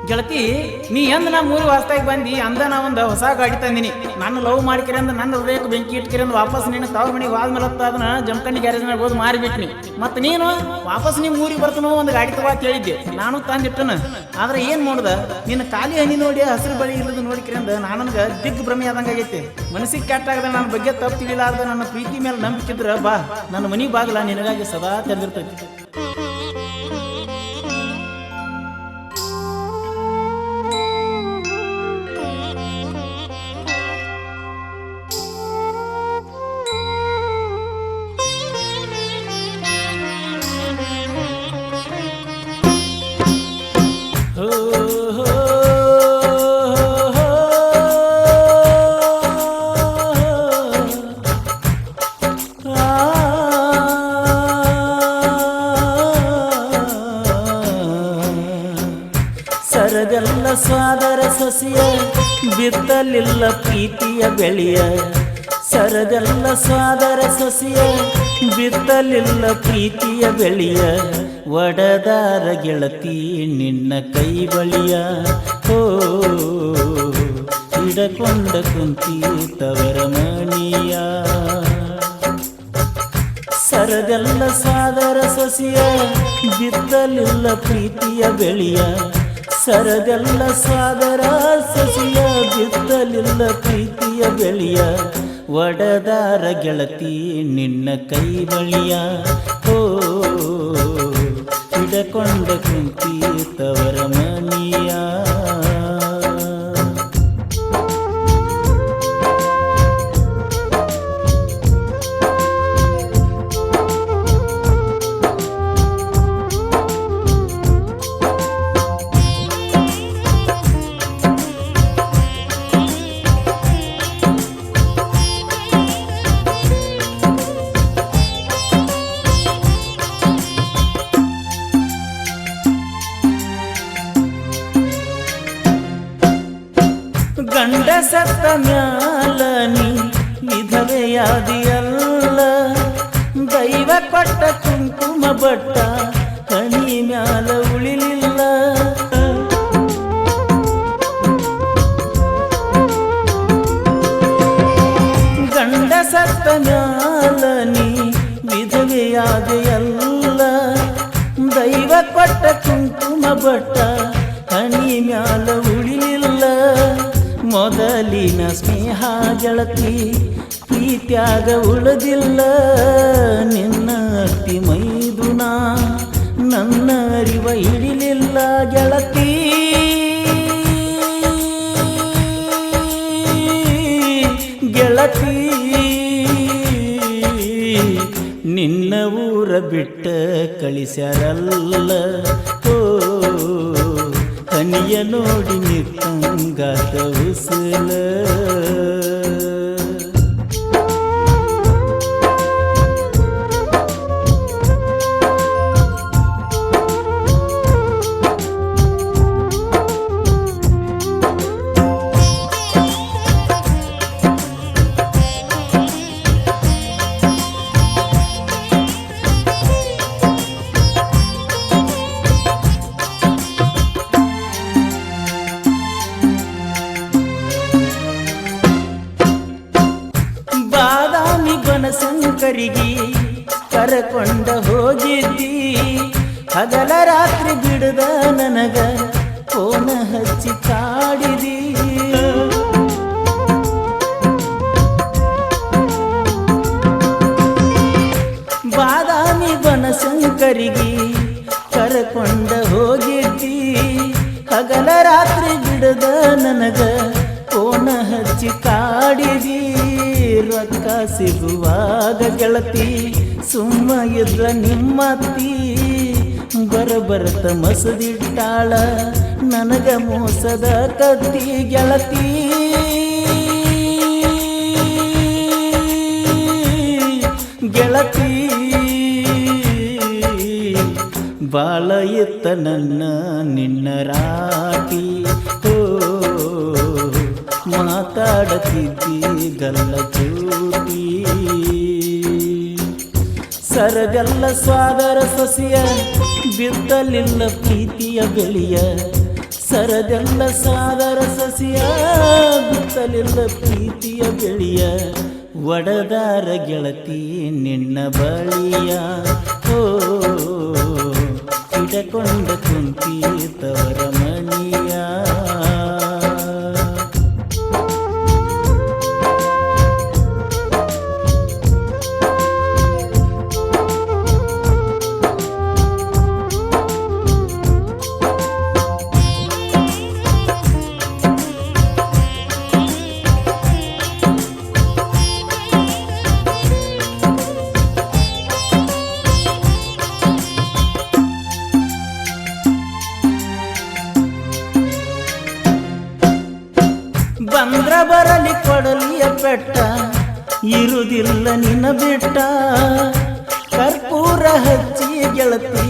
ಗೆಳತಿ ನೀ ಎಂದ ನಾ ಮೂರು ವಾಸ್ತಾಗಿ ಬಂದು ಅಂದ ನಾ ಒಂದು ಹೊಸ ಗಾಡಿ ತಂದಿನಿ. ನಾನು ಲವ್ ಮಾಡ್ಕಿರಿ ಅಂದ ನನ್ನ ಹೃದಯಕ್ಕೆ ಬೆಂಕಿ ಇಟ್ಕಿರಿ ಅಂದ ವಾಪಸ್ ನೀನು ತವ್ರ ಮನೆಗೆ ಹೋದ್ಮೇಲೆ ಅದನ್ನ ಜಮಖಂಡಿ ಗ್ಯಾರೇಜ್ನಾಗ ಹೋದ್ ಮಾರಿಬಿಟ್ನಿ. ಮತ್ತು ನೀನು ವಾಪಸ್ ನಿಮ್ಮ ಊರಿಗೆ ಬರ್ತನೋ ಒಂದು ಗಾಡಿ ತಗೋ ಅಂತ ಹೇಳಿದ್ದೆ. ನಾನು ತಂದಿಟ್ಟನ. ಆದ್ರೆ ಏನು ನೋಡ್ದ ನಿನ್ನ ಖಾಲಿ ಹನಿ ನೋಡಿ ಹಸಿರು ಬಳಿ ಇಲ್ಲದ ನೋಡಿಕಿರಿ ಅಂದ ನನಗೆ ದಿಗ್ ಭ್ರಮೆ ಆದಂಗೆ ಆಗೈತೆ. ಮನಸ್ಸಿಗೆ ಕೆಟ್ಟಾಗದ ನನ್ನ ಬಗ್ಗೆ ತಪ್ಪು ತಿಳಿಲಾರ್ದ ನನ್ನ ಪ್ರೀತಿ ಮೇಲೆ ನಂಬಿಕಿದ್ರ ಬಾ, ನನ್ನ ಮನೆ ಬಾಗಿಲ ನಿನಗಾಗಿ ಸದಾ ತೆರೆದಿರ್ತೈತಿ. ಸರಗಲ್ಲ ಸ್ವಾದರ ಸಸಿಯ ಬಿತ್ತಲಿಲ್ಲ ಪ್ರೀತಿಯ ಬೆಳೆಯ. ಸರಗಲ್ಲ ಸ್ವಾದರ ಸಸಿಯ ಬಿತ್ತಲಿಲ್ಲ ಪ್ರೀತಿಯ ಬೆಳೆಯ. ಒಡದಾರ ಗೆಳತಿ ನಿನ್ನ ಕೈ ಬಳಿಯ. ಓ ಹಿಡಕೊಂಡ ಕುಂತಿ ತವರ ಮಣಿಯ. ಸರಗಲ್ಲ ಸಾದರ ಸಸಿಯ ಬಿತ್ತಲಿಲ್ಲ ಪ್ರೀತಿಯ ಬೆಳೆಯ. ಸರಗಲ್ಲ ಸಾದರ ಸಸಿಯ ಬಿತ್ತಲಿಲ್ಲ ಪ್ರೀತಿಯ ಬೆಳೆಯ. ಒಡದಾರ ಗೆಳತಿ ನಿನ್ನ ಕೈ ಬಳಿಯ. ಓ ಹಿಡಕೊಂಡ ಕುಂತಿ ತವರ ಮನಿಯ. ಗಂಡ ಸತ್ತ ಮ್ಯಾಲ ನೀ ವಿಧವೆಯಾದಿಯಲ್ಲ. ದೈವ ಕೊಟ್ಟ ಕುಂಕುಮ ಬಟ್ಟ ಹಣಿ ಮ್ಯಾಲ ಉಳಿಲಿಲ್ಲ. ಗಂಡ ಸತ್ತ ಮ್ಯಾಲ ನೀ ವಿಧವೆಯಾದಿಯಲ್ಲ. ದೈವ ಕೊಟ್ಟ ಕುಂಕುಮ ಬಟ್ಟ ಹಣಿ ಮ್ಯಾಲ ಉಳಿಲಿಲ್ಲ. ಮೊದಲಿನ ಸ್ನೇಹ ಗೆಳತಿ ಪ್ರೀತ್ಯಾಗ ಉಳಿದಿಲ್ಲ. ನಿನ್ನ ಅತಿ ಮೈದುನ ನನ್ನ ಅರಿವ ಹಿಡಿಲಿಲ್ಲ ಗೆಳತಿ. ಗೆಳತಿ ನಿನ್ನ ಊರ ಬಿಟ್ಟ ಕಳಿಸ್ಯಾರಲ್ಲ. ಓ ಹನಿಯ ನೋಡಿ ನಿಕ್ಕಂಗಾತ ಉಸಲ. ಶಂಕರಿಗೆ ಕರಕೊಂಡ ಹೋಗಿದ್ದಿ. ಹಗಲ ರಾತ್ರಿ ಬಿಡದ ನನಗ ಫೋನ ಹಚ್ಚಿ ಕಾಡಿದಿ. ಬಾದಾಮಿ ಬನಶಂಕರಿಗೆ ಕರಕೊಂಡ ಹೋಗಿದ್ದಿ. ಹಗಲ ರಾತ್ರಿ ಬಿಡದ ನನಗ ಫೋನ ಹಚ್ಚಿ ಕಾಡಿದಿ. ರೊಕ್ಕ ಸಿಗುವಾಗ ಗೆಳತಿ ಸುಮ್ಮ ಇದ್ರ ನಿಮ್ಮತ್ತಿ. ಬರಬರತ ಮಸದಿಟ್ಟಾಳ ನನಗ ಮೋಸದ ಕತ್ತಿ ಗೆಳತಿ. ಗೆಳತಿ ಬಾಳ ಇತ್ತ ನನ್ನ ನಿನ್ನ ರಾಟಿ. ಓ ಮಾತಾಡತಿದ್ದಿ ಗಲ್ಲ ಚೂಟಿ. ಸರಗಲ್ಲ ಸ್ವಾದರ ಸಸಿಯ ಬಿತ್ತಲಿಲ್ಲ ಪ್ರೀತಿಯ ಬೆಳೆಯ. ಸರದೆಲ್ಲ ಸಾದರ ಸಸಿಯ ಬಿತ್ತಲಿಲ್ಲ ಪ್ರೀತಿಯ ಬೆಳೆಯ ಒಡದಾರ ಗೆಳತಿ ನಿನ್ನ ಬಳಿಯ ಓ ಹಿಡಕೊಂಡ ಕುಂತಿ ತವರ ಮಣಿಯ ಬಂದ್ರ ಬರಲಿ ಕೊಡಲಿಯ ಪೆಟ್ಟ ಇರುವುದಿಲ್ಲ ನಿನ್ನ ಬೆಟ್ಟ ಕರ್ಪೂರ ಹಚ್ಚಿ ಗೆಳತಿ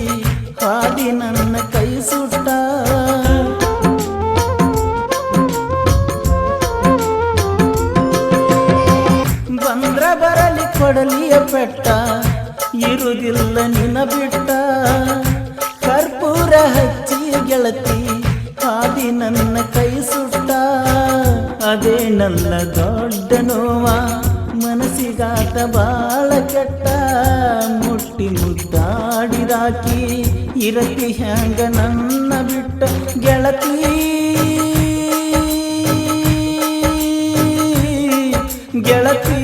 ಹಾದಿ ನನ್ನ ಕೈ ಸುಟ್ಟ ಬಂದ್ರ ಬರಲಿ ಕೊಡಲಿಯ ಪೆಟ್ಟ ಇರುವುದಿಲ್ಲ ನಿನ್ನ ಬೆಟ್ಟ ಕರ್ಪೂರ ಹಚ್ಚಿ ಗೆಳತಿ ಹಾದಿ ನನ್ನ ಕೈ ಸುಟ್ಟ ಅದೇ ನನ್ನ ದೊಡ್ಡ ನೋವ ಮನಸ್ಸಿಗಾತ ಬಾಳ ಕೆಟ್ಟ ಮುಟ್ಟಿ ಮುದ್ದಾಡಿದಾಕಿ ಇರತಿ ಹ್ಯಾಂಗ ನನ್ನ ಬಿಟ್ಟ ಗೆಳತಿ ಗೆಳತಿ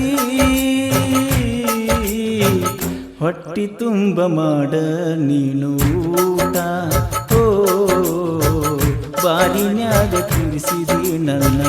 ಹೊಟ್ಟಿ ತುಂಬ ಮಾಡ ನೀನು ಊಟ ಬಾರಿನ್ಯಾಗ ತಿರ್ಸಿದಿ ನನ್ನ